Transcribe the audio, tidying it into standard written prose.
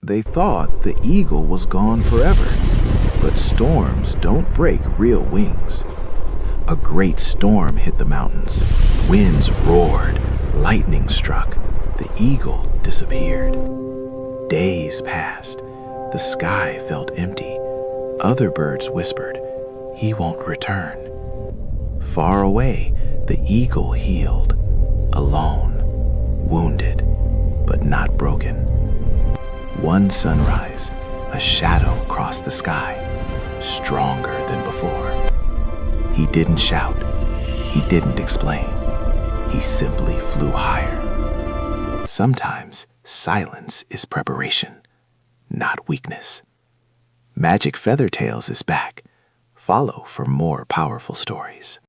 They thought the eagle was gone forever, but storms don't break real wings. A great storm hit the mountains. Winds roared, lightning struck. The eagle disappeared. Days passed. The sky felt empty. Other birds whispered, "He won't return." Far away, the eagle healed, alone, wounded, but not broken. One sunrise, a shadow crossed the sky, stronger than before. He didn't shout. He didn't explain. He simply flew higher. Sometimes silence is preparation, not weakness. Magic Feather Tales is back. Follow for more powerful stories.